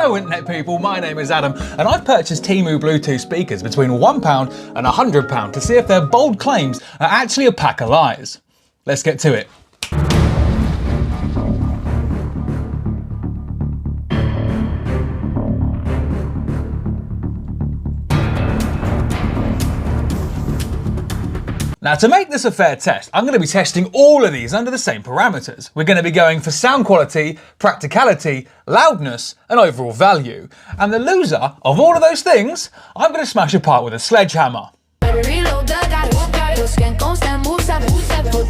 Hello internet people, my name is Adam and I've purchased Temu Bluetooth speakers between £1 and £100 to see if their bold claims are actually a pack of lies. Let's get to it. Now to make this a fair test, I'm going to be testing all of these under the same parameters. We're going to be going for sound quality, practicality, loudness, and overall value. And the loser of all of those things, I'm going to smash apart with a sledgehammer.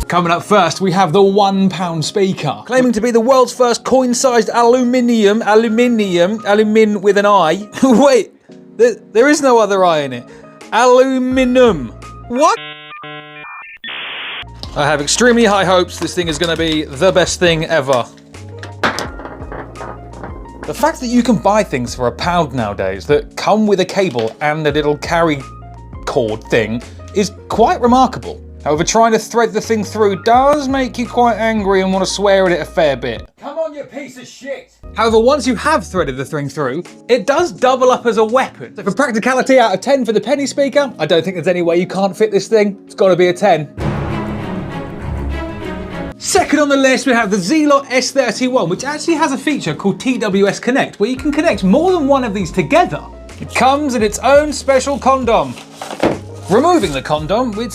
Coming up first, we have the £1 speaker. Claiming to be the world's first coin-sized aluminium with an I. Wait, there is no other I in it. Aluminum. What? I have extremely high hopes this thing is going to be the best thing ever. The fact that you can buy things for £1 nowadays that come with a cable and a little carry cord thing is quite remarkable. However, trying to thread the thing through does make you quite angry and want to swear at it a fair bit. Come on, you piece of shit! However, once you have threaded the thing through, it does double up as a weapon. So for practicality out of 10 for the penny speaker, I don't think there's any way you can't fit this thing. It's got to be a 10. Second on the list, we have the Zlot S31, which actually has a feature called TWS Connect, where you can connect more than one of these together. It comes in its own special condom. Removing the condom, it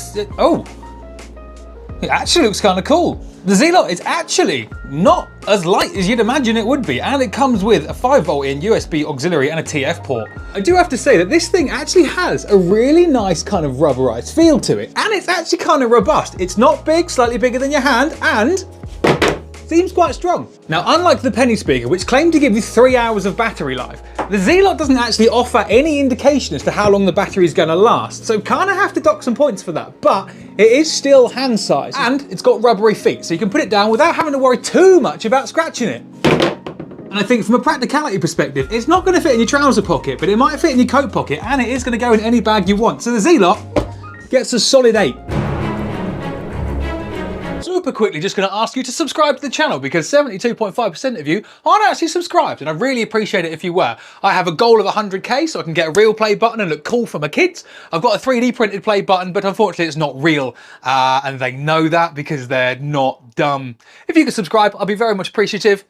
actually looks kind of cool. The Zlot is actually not as light as you'd imagine it would be, and it comes with a 5V in USB auxiliary and a TF port. I do have to say that this thing actually has a really nice kind of rubberized feel to it, and it's actually kind of robust. It's not big, slightly bigger than your hand, and seems quite strong. Now, unlike the penny speaker, which claimed to give you 3 hours of battery life, the Zlot doesn't actually offer any indication as to how long the battery is going to last, so kind of have to dock some points for that, but it is still hand size, and it's got rubbery feet, so you can put it down without having to worry too much about scratching it. And I think from a practicality perspective, it's not going to fit in your trouser pocket, but it might fit in your coat pocket, and it is going to go in any bag you want, so the Zlot gets a solid 8. Super quickly, just going to ask you to subscribe to the channel because 72.5% of you aren't actually subscribed, and I really appreciate it if you were. I have a goal of 100k so I can get a real play button and look cool for my kids. I've got a 3D printed play button, but unfortunately it's not real, and they know that because they're not dumb. If you could subscribe, I'll be very much appreciative.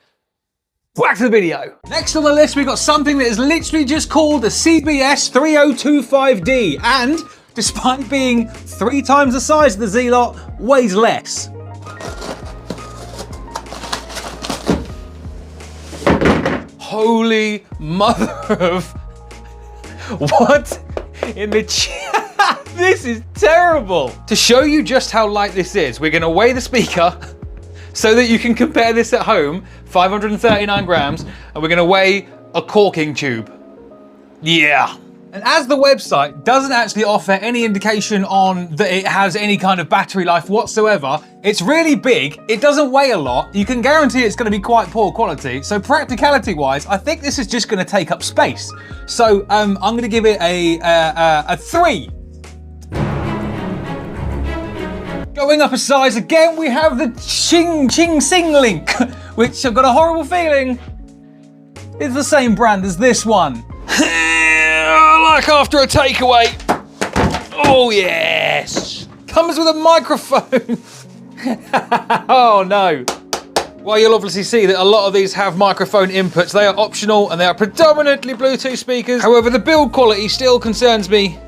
Back to the video. Next on the list, we've got something that is literally just called the CBS 3025D, and despite being 3 times the size of the Zlot, weighs less. Holy mother of... What in the This is terrible! To show you just how light this is, we're gonna weigh the speaker so that you can compare this at home, 539 grams, and we're gonna weigh a corking tube. Yeah. And as the website doesn't actually offer any indication on that it has any kind of battery life whatsoever, it's really big, it doesn't weigh a lot, you can guarantee it's going to be quite poor quality, so practicality wise, I think this is just going to take up space. So I'm going to give it a 3. Going up a size again, we have the Ching Sing Link, which I've got a horrible feeling is the same brand as this one. Like after a takeaway. Oh yes! Comes with a microphone. Oh no. Well, you'll obviously see that a lot of these have microphone inputs. They are optional and they are predominantly Bluetooth speakers. However, the build quality still concerns me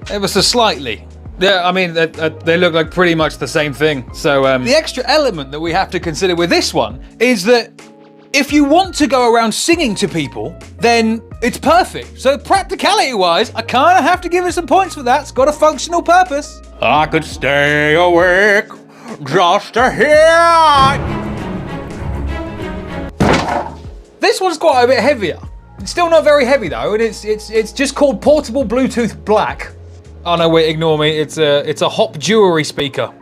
ever so slightly. Yeah, I mean, they look like pretty much the same thing. So the extra element that we have to consider with this one is that if you want to go around singing to people, then it's perfect. So practicality-wise, I kind of have to give it some points for that. It's got a functional purpose. I could stay awake just to hear. This one's quite a bit heavier. It's still not very heavy though, and it's just called Portable Bluetooth Black. Oh no, wait, ignore me. It's a hop jewelry speaker.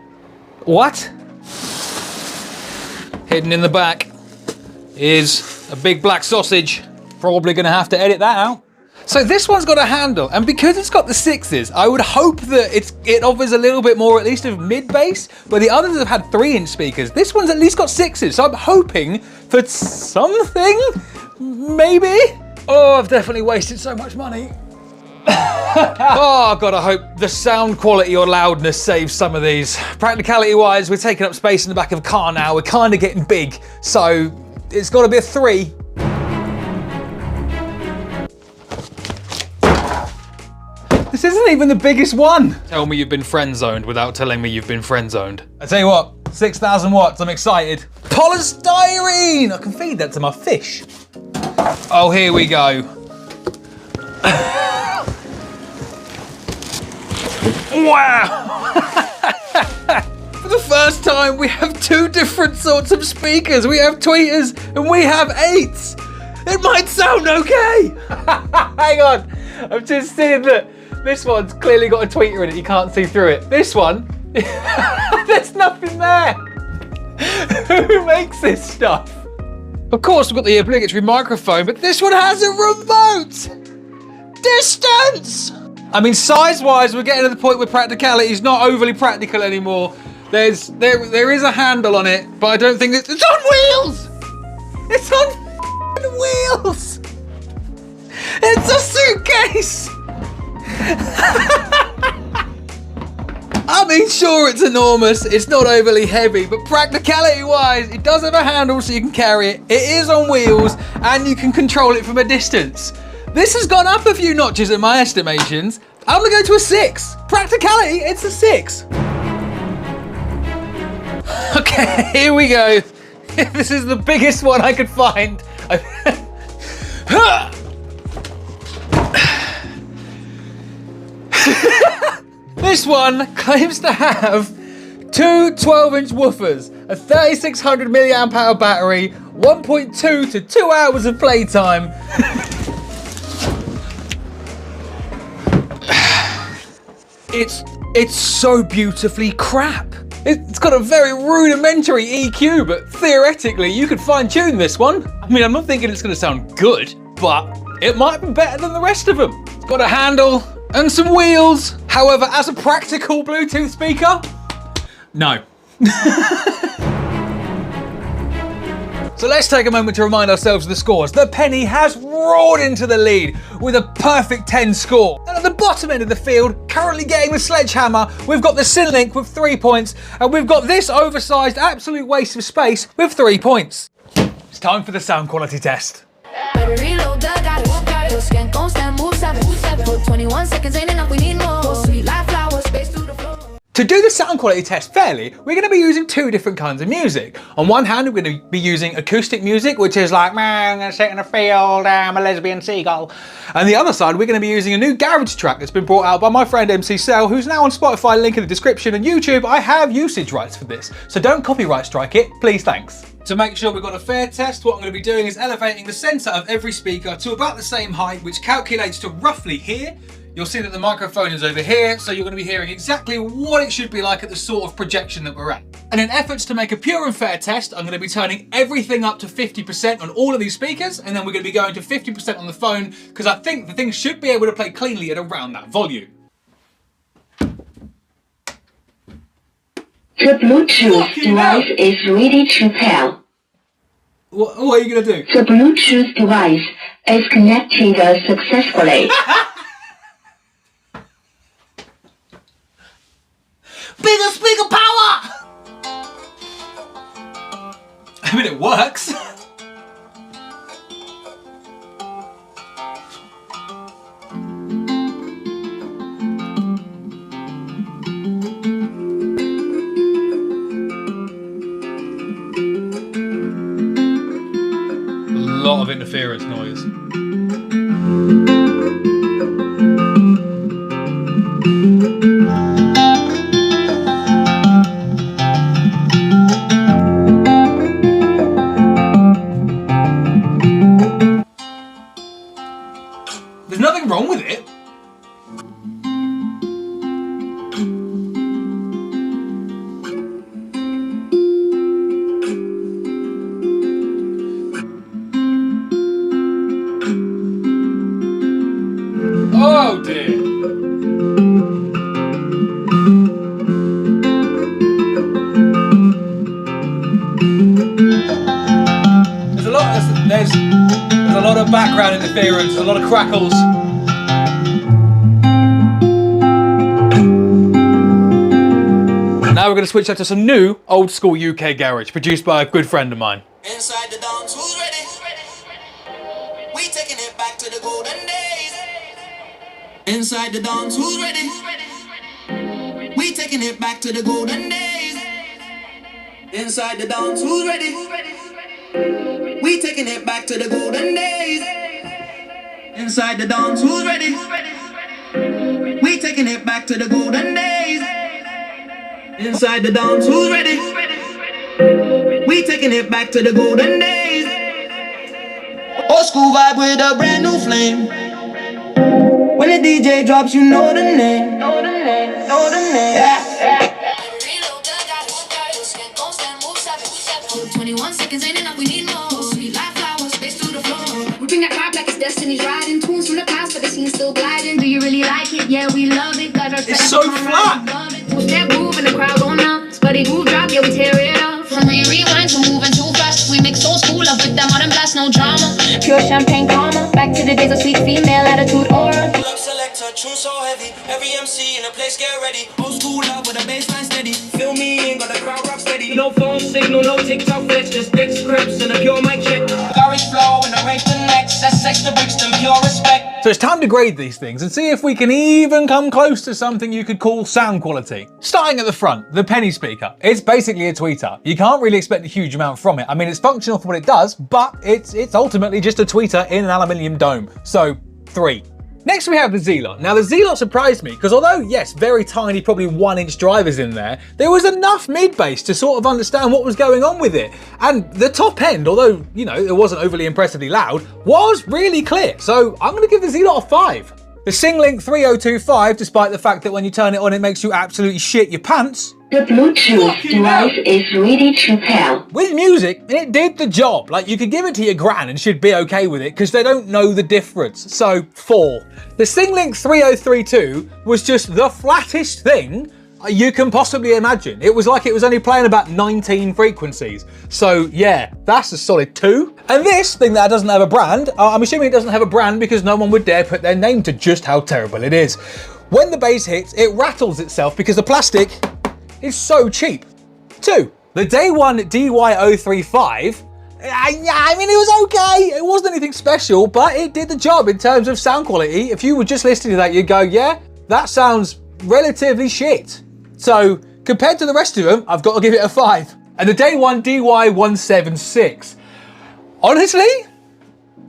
What? Hidden in the back is a big black sausage. Probably gonna have to edit that out. So this one's got a handle, and because it's got the 6s, I would hope that it offers a little bit more, at least of mid-bass, where the others have had 3-inch speakers. This one's at least got 6s, so I'm hoping for something, maybe? Oh, I've definitely wasted so much money. Oh God, I hope the sound quality or loudness saves some of these. Practicality wise, we're taking up space in the back of a car now. We're kind of getting big, so it's got to be a 3. This isn't even the biggest one. Tell me you've been friend zoned without telling me you've been friend zoned. I tell you what, 6,000 watts, I'm excited. Polystyrene! I can feed that to my fish. Oh, here we go. Wow! For the first time, we have 2 different sorts of speakers. We have tweeters and we have 8s. It might sound okay. Hang on, I've just seen that this one's clearly got a tweeter in it. You can't see through it. This one, there's nothing there. Who makes this stuff? Of course, we've got the obligatory microphone, but this one has a remote. Distance. I mean, size-wise, we're getting to the point where Practicality is not overly practical anymore. There is a handle on it, but I don't think it's on wheels! It's on wheels! It's a suitcase! I mean, sure, it's enormous, it's not overly heavy, but practicality-wise, it does have a handle so you can carry it, it is on wheels, and you can control it from a distance. This has gone up a few notches in my estimations. I'm gonna go to a 6. Practicality, it's a 6. Okay, here we go. This is the biggest one I could find. This one claims to have 2 12-inch woofers, a 3600 milliamp hour battery, 1.2 to 2 hours of playtime. It's so beautifully crap. It's got a very rudimentary EQ, but theoretically you could fine tune this one. I mean, I'm not thinking it's gonna sound good, but it might be better than the rest of them. It's got a handle and some wheels. However, as a practical Bluetooth speaker, no. So let's take a moment to remind ourselves of the scores. The penny has roared into the lead with a perfect 10 score. And at the bottom end of the field, currently getting the Sledgehammer, we've got the Synlink with 3 points, and we've got this oversized absolute waste of space with 3 points. It's time for the sound quality test. To do the sound quality test fairly, we're going to be using 2 different kinds of music. On one hand, we're going to be using acoustic music, which is like, man, I'm going to sit in a field, I'm a lesbian seagull. And the other side, we're going to be using a new garage track that's been brought out by my friend MC Cell, who's now on Spotify, link in the description, and YouTube. I have usage rights for this, so don't copyright strike it, please, thanks. To make sure we've got a fair test, what I'm going to be doing is elevating the centre of every speaker to about the same height, which calculates to roughly here. You'll see that the microphone is over here, so you're going to be hearing exactly what it should be like at the sort of projection that we're at. And in efforts to make a pure and fair test, I'm going to be turning everything up to 50% on all of these speakers, and then we're going to be going to 50% on the phone, because I think the thing should be able to play cleanly at around that volume. The Bluetooth device is ready to pair. What are you going to do? The Bluetooth device is connected successfully. Bigger speaker power! I mean, it works. A lot of interference noise. There's nothing wrong with it. Oh dear. There's a lot of background interference, a lot of crackles. Now we're going to switch up to some new, old school UK garage, produced by a good friend of mine. Inside the dance, who's ready? We taking it back to the golden days. Inside the dance, who's ready? We taking it back to the golden days. Inside the dance, who's ready? We taking it back to the golden days. Inside the dance, who's ready? We taking it back to the golden days. Inside the dance, who's ready? We taking it back to the golden days. Old school vibe with a brand new flame. When the DJ drops, you know the name. Know the name, know the name. Yeah. 21 seconds ain't enough, we need more. Sweet life flowers, space through the floor. We bring that vibe like it's destiny's riding. Tunes from the past, but the scene's still gliding. Do you really like it? Yeah, we love it. It's so flat. Push that groove and the crowd go nuts. But the groove drop, yeah, we tear it up. From rewind to moving too fast. We mix old school love with that modern blast, no drama. Pure champagne karma. Back to the days of sweet female attitude aura. Pull up selector, tune so heavy. Every MC in a place, get ready. Old school love with a baseline steady. Feel me in, got the crowd rock steady. No phone signal, no TikTok flex, just dick scripts and a pure mic check. Garage flow and arrange the next. That's sex the bricks, them pure respect. So it's time to grade these things and see if we can even come close to something you could call sound quality. Starting at the front, the penny speaker. It's basically a tweeter. You can't really expect a huge amount from it. I mean, it's functional for what it does, but it's ultimately just a tweeter in an aluminium dome. So 3. Next we have the Zlot. Now the Zlot surprised me because although yes, very tiny, probably 1-inch drivers in there was enough mid-bass to sort of understand what was going on with it. And the top end, although, you know, it wasn't overly impressively loud, was really clear. So I'm gonna give the Zlot a 5. The Singlink 3025, despite the fact that when you turn it on, it makes you absolutely shit your pants. The Bluetooth device is ready to pair. With music, it did the job. Like, you could give it to your gran and she'd be okay with it because they don't know the difference. So 4. The Singlink 3032 was just the flattest thing you can possibly imagine. It was like it was only playing about 19 frequencies. So yeah, that's a solid 2. And this thing that doesn't have a brand, I'm assuming it doesn't have a brand because no one would dare put their name to just how terrible it is. When the bass hits, it rattles itself because the plastic is so cheap. 2. The Day One DY035, I mean, it was okay. It wasn't anything special, but it did the job in terms of sound quality. If you were just listening to that, you'd go, yeah, that sounds relatively shit. So compared to the rest of them, I've got to give it a 5. And the Day One DY176, honestly,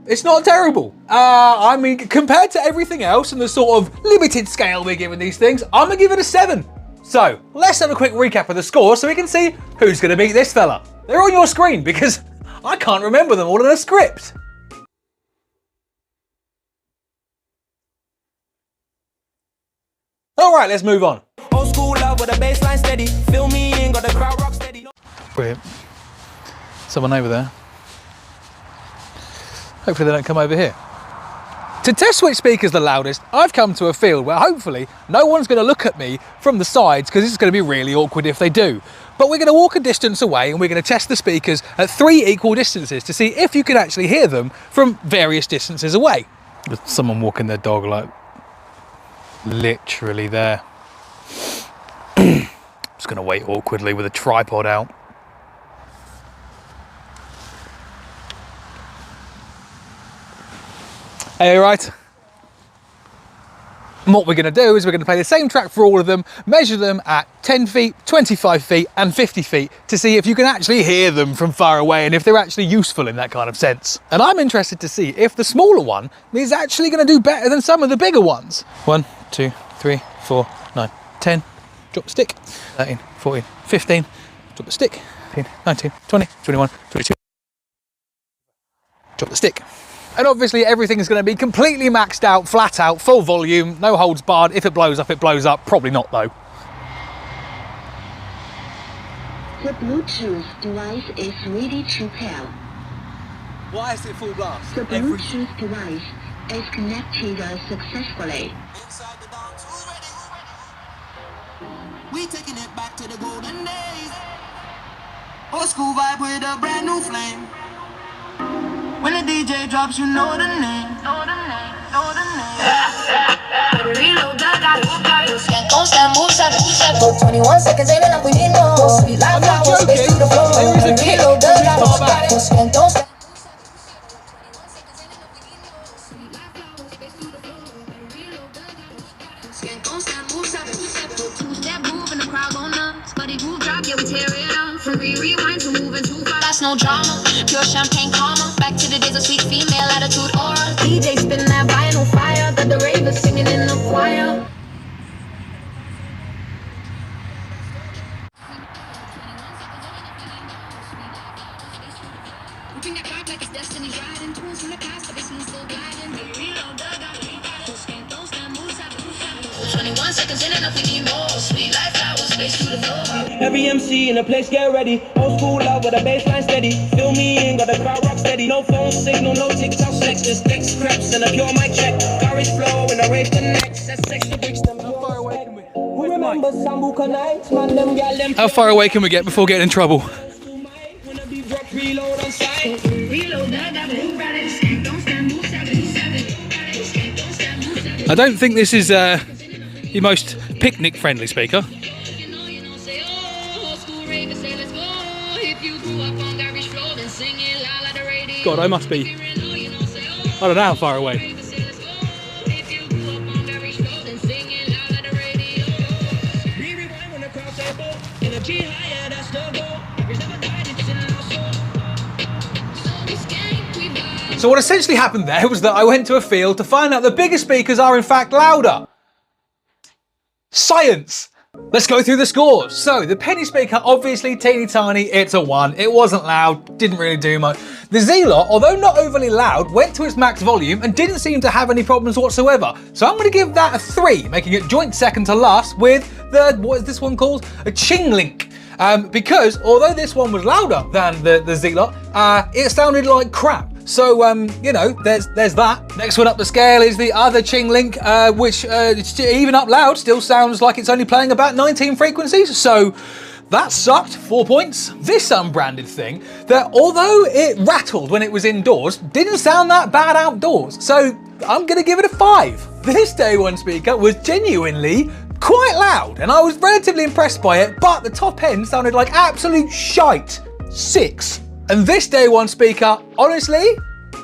it's not terrible. I mean, compared to everything else and the sort of limited scale we're giving these things, I'm gonna give it a 7. So let's have a quick recap of the score so we can see who's gonna beat this fella. They're on your screen because I can't remember them all in a script. All right, let's move on. Old school love with a baseline steady. Feel me in, got the crowd rock steady. Brilliant. Someone over there. Hopefully they don't come over here. To test which speaker's the loudest, I've come to a field where hopefully no one's going to look at me from the sides because it's going to be really awkward if they do. But we're going to walk a distance away and we're going to test the speakers at 3 equal distances to see if you can actually hear them from various distances away. There's someone walking their dog like literally there. Just going to wait awkwardly with a tripod out. Hey, all right? And what we're going to do is we're going to play the same track for all of them, measure them at 10 feet, 25 feet and 50 feet to see if you can actually hear them from far away and if they're actually useful in that kind of sense. And I'm interested to see if the smaller one is actually going to do better than some of the bigger ones. 1, 2, 3, 4, 9, 10, drop the stick, 13, 14, 15, drop the stick, 18, 19, 20, 21, 22, drop the stick. And obviously everything is going to be completely maxed out, flat out, full volume, no holds barred. If it blows up, it blows up. Probably not though. The Bluetooth device is ready to pair. Why is it full blast? The Bluetooth device is connected successfully. Inside the dance, who's ready? We taking it back to the golden days. Old school vibe with a brand new flame. When the DJ drops, you know the name. Reload, constant moves, 21 seconds in and up, we need more. Sweet life, I was space to the floor. Reload, don't stop. Two-step move and the crowd gon' nuts. Buddy groove drop, yeah, we tear it up. From rewind to moving too fast, no drama. Pure champagne karma. Back to the days of sweet female attitude aura. DJ spinning that vinyl fire. Got the ravers singing in the choir. Moving that vibe like it's destiny's riding. Tunes from the past, but they seem still gliding. Reload, don't stand, move, 21 seconds in and up, we need more. Sweet life, flowers, space to the floor. Every MC in the place, get ready. Old school love with a baseline steady. Fill me in, got the crowd rock steady. No phone signal, no TikTok sex. Just sticks, creps, and a pure mic check. Garage flow and a rave connects. That's sex to bricks, them. How far away can we? Remember Sambuca nights, man, them gal, them. How far away can we get before getting in trouble? Reload on site. I don't think this is the most picnic-friendly speaker. God, I must be, I don't know how far away. So what essentially happened there was that I went to a field to find out the bigger speakers are in fact louder. Science! Let's go through the scores. So the penny speaker, obviously teeny tiny, it's a 1. It wasn't loud, didn't really do much. The Zlot, although not overly loud, went to its max volume and didn't seem to have any problems whatsoever. So I'm going to give that a 3, making it joint second to last with the, what is this one called? A Chinglink. Because although this one was louder than the Zlot, it sounded like crap. So, you know, there's that. Next one up the scale is the other Chinglink, which even up loud still sounds like it's only playing about 19 frequencies. So that sucked, 4 points. This unbranded thing, that although it rattled when it was indoors, didn't sound that bad outdoors. So I'm gonna give it a 5. This day one speaker was genuinely quite loud and I was relatively impressed by it, but the top end sounded like absolute shite. 6. And this day one speaker, honestly,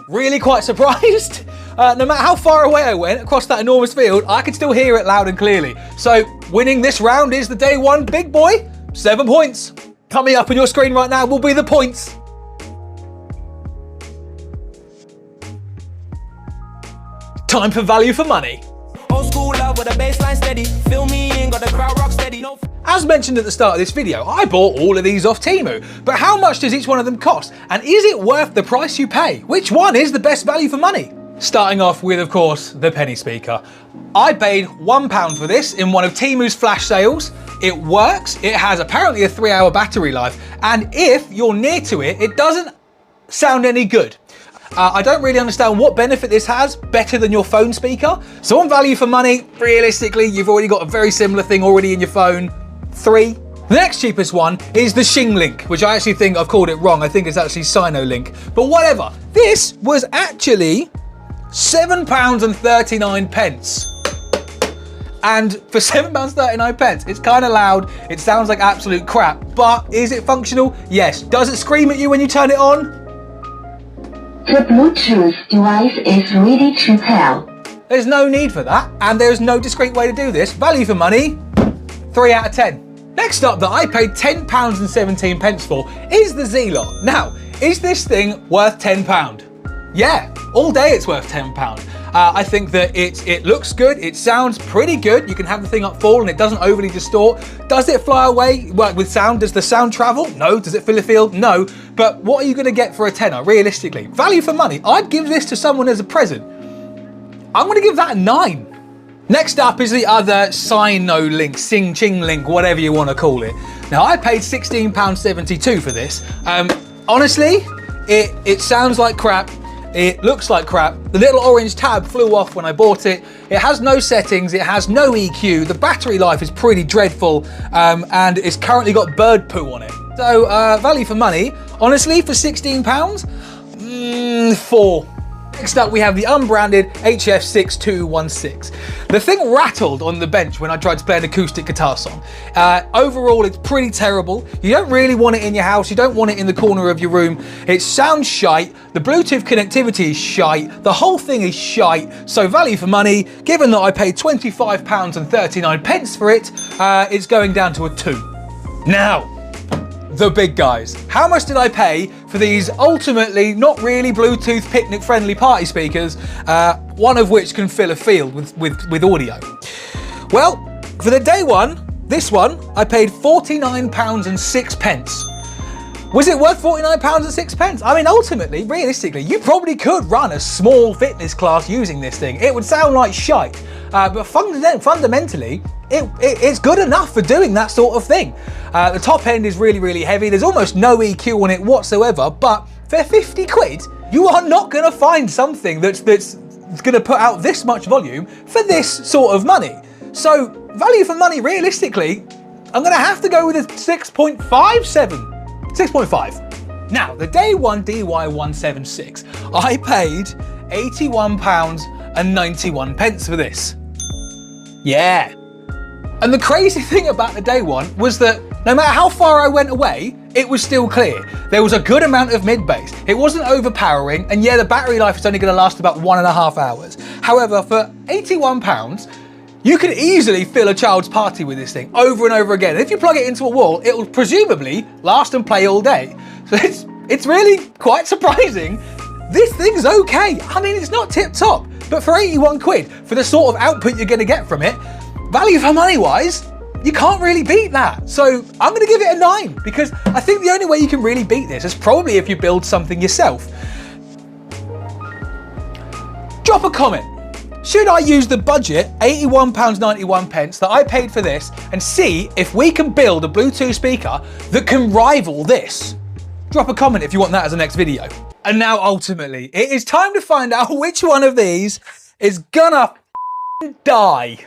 really quite surprised. No matter how far away I went across that enormous field, I could still hear it loud and clearly. So winning this round is the day one big boy, 7 points. Coming up on your screen right now will be the points. Time for value for money. Old school love with a baseline steady. Fill me in, got the crowd rock steady. No. As mentioned at the start of this video, I bought all of these off Temu, but how much does each one of them cost? And is it worth the price you pay? Which one is the best value for money? Starting off with, of course, the penny speaker. I paid £1 for this in one of Temu's flash sales. It works, it has apparently a 3-hour battery life, and if you're near to it, it doesn't sound any good. I don't really understand what benefit this has better than your phone speaker. So on value for money, realistically, you've already got a very similar thing already in your phone. 3. The next cheapest one is the Shinglink, which I actually think I've called it wrong. I think it's actually Sinolink, but whatever. This was actually £7.39. And for £7.39, it's kind of loud. It sounds like absolute crap, but is it functional? Yes. Does it scream at you when you turn it on? The Bluetooth device is ready to pair. There's no need for that, and there's no discreet way to do this. Value for money, 3 out of 10. Next up that I paid £10.17 for is the Zlot. Now, is this thing worth £10? Yeah, all day it's worth £10. I think that it looks good, it sounds pretty good. You can have the thing up full and it doesn't overly distort. Does it fly away with sound? Does the sound travel? No. Does it fill a field? No. But what are you gonna get for a tenner, realistically? Value for money, I'd give this to someone as a present. I'm gonna give that a 9. Next up is the other Sinolink, Chinglink, whatever you want to call it. Now I paid £16.72 for this. Honestly, it sounds like crap. It looks like crap. The little orange tab flew off when I bought it. It has no settings, it has no EQ. The battery life is pretty dreadful, and it's currently got bird poo on it. So value for money, honestly, for £16, 4. Next up, we have the unbranded HF6216. The thing rattled on the bench when I tried to play an acoustic guitar song. Overall, it's pretty terrible. You don't really want it in your house. You don't want it in the corner of your room. It sounds shite. The Bluetooth connectivity is shite. The whole thing is shite. So value for money, given that I paid £25.39 for it, it's going down to a 2. Now, the big guys. How much did I pay for these ultimately not really Bluetooth picnic friendly party speakers, one of which can fill a field with audio? Well, for the day one, this one, I paid £49.06. Was it worth £49.06? I mean, ultimately, realistically, you probably could run a small fitness class using this thing. It would sound like shite, but fundamentally, it's good enough for doing that sort of thing. The top end is really, really heavy. There's almost no EQ on it whatsoever, but for 50 quid, you are not gonna find something that's gonna put out this much volume for this sort of money. So value for money, realistically, I'm gonna have to go with a 6.57. 6.5. Now, the day one DY176, I paid £81.91 for this. Yeah. And the crazy thing about the day one was that no matter how far I went away, it was still clear. There was a good amount of mid bass. It wasn't overpowering, and yeah, the battery life is only gonna last about 1.5 hours. However, for £81, you can easily fill a child's party with this thing over and over again. And if you plug it into a wall, it will presumably last and play all day. So it's really quite surprising. This thing's okay. I mean, it's not tip top, but for 81 quid, for the sort of output you're gonna get from it, value for money wise, you can't really beat that. So I'm gonna give it a 9, because I think the only way you can really beat this is probably if you build something yourself. Drop a comment. Should I use the budget £81.91 that I paid for this and see if we can build a Bluetooth speaker that can rival this? Drop a comment if you want that as the next video. And now ultimately, it is time to find out which one of these is gonna die.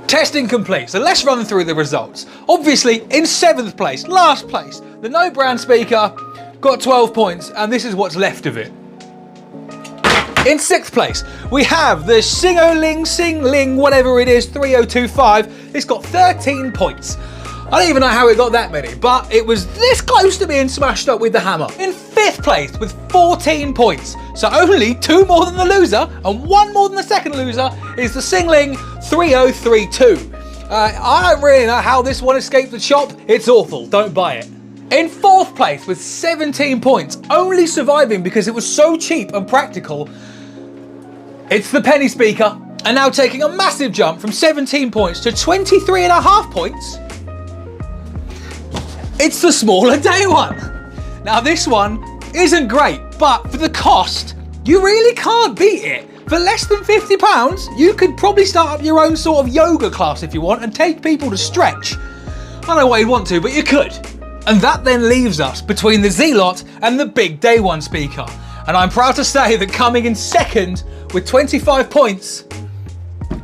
Testing complete, so let's run through the results. Obviously, in 7th place, last place, the no brand speaker got 12 points, and this is what's left of it. In 6th place, we have the Sing-O-Ling, whatever it is, 3025. It's got 13 points. I don't even know how it got that many, but it was this close to being smashed up with the hammer. In 5th place with 14 points, so only 2 more than the loser and 1 more than the second loser, is the Sing-Ling 3032. I don't really know how this one escaped the chop. It's awful, don't buy it. In 4th place with 17 points, only surviving because it was so cheap and practical, it's the penny speaker. And now taking a massive jump from 17 points to 23.5 points, it's the smaller day one. Now this one isn't great, but for the cost, you really can't beat it. For less than £50, you could probably start up your own sort of yoga class if you want and take people to stretch. I don't know why you'd want to, but you could. And that then leaves us between the Zlot and the big Day One speaker. And I'm proud to say that coming in second with 25 points,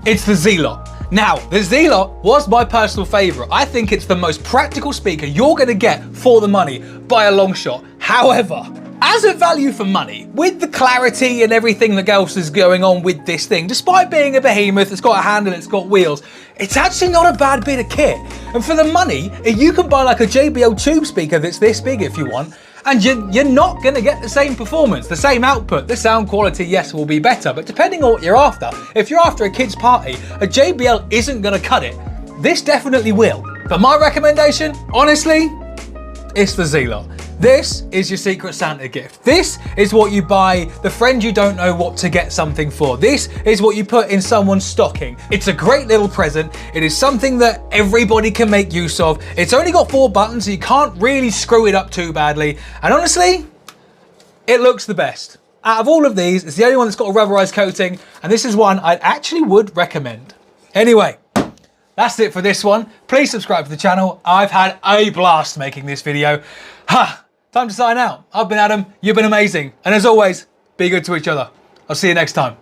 it's the Zlot. Now, the Zlot was my personal favourite. I think it's the most practical speaker you're going to get for the money by a long shot. However, as a value for money, with the clarity and everything that else is going on with this thing, despite being a behemoth, it's got a handle, it's got wheels, it's actually not a bad bit of kit. And for the money, you can buy like a JBL tube speaker that's this big if you want, and you're not going to get the same performance, the same output. The sound quality, yes, will be better, but depending on what you're after, if you're after a kid's party, a JBL isn't going to cut it. This definitely will. But my recommendation, honestly, it's the Zlot. This is your Secret Santa gift. This is what you buy the friend you don't know what to get something for. This is what you put in someone's stocking. It's a great little present. It is something that everybody can make use of. It's only got 4 buttons, so you can't really screw it up too badly. And honestly, it looks the best. Out of all of these, it's the only one that's got a rubberized coating, and this is one I actually would recommend. Anyway, that's it for this one. Please subscribe to the channel. I've had a blast making this video. Time to sign out. I've been Adam, you've been amazing. And as always, be good to each other. I'll see you next time.